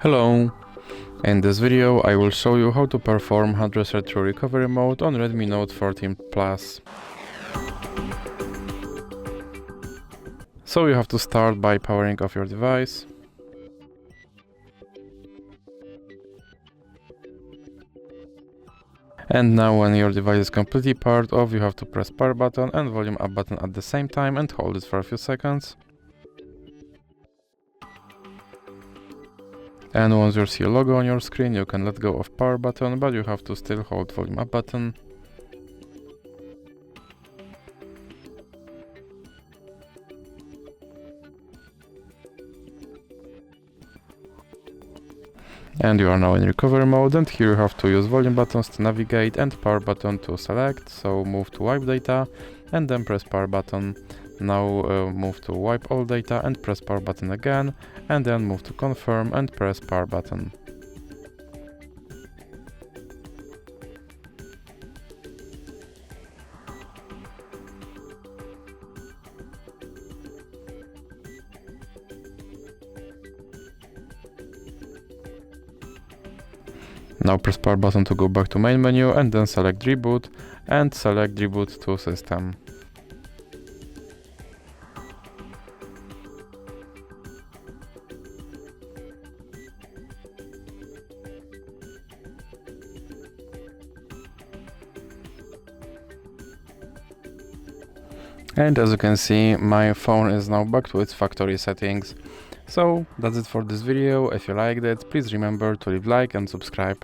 Hello! In this video I will show you how to perform hard reset through recovery mode on Redmi Note 14 Plus. So you have to start by powering off your device. And now when your device is completely powered off, you have to press power button and volume up button at the same time and hold it for a few seconds. And once you see a logo on your screen, you can let go of power button, but you have to still hold volume up button. And you are now in recovery mode, and here you have to use volume buttons to navigate and power button to select. So move to wipe data and then press power button. Now move to wipe all data and press power button again, and then move to confirm and press power button. Now press power button to go back to main menu and then select reboot and select reboot to system. And as you can see, my phone is now back to its factory settings. So that's it for this video. If you liked it, please remember to leave a like and subscribe.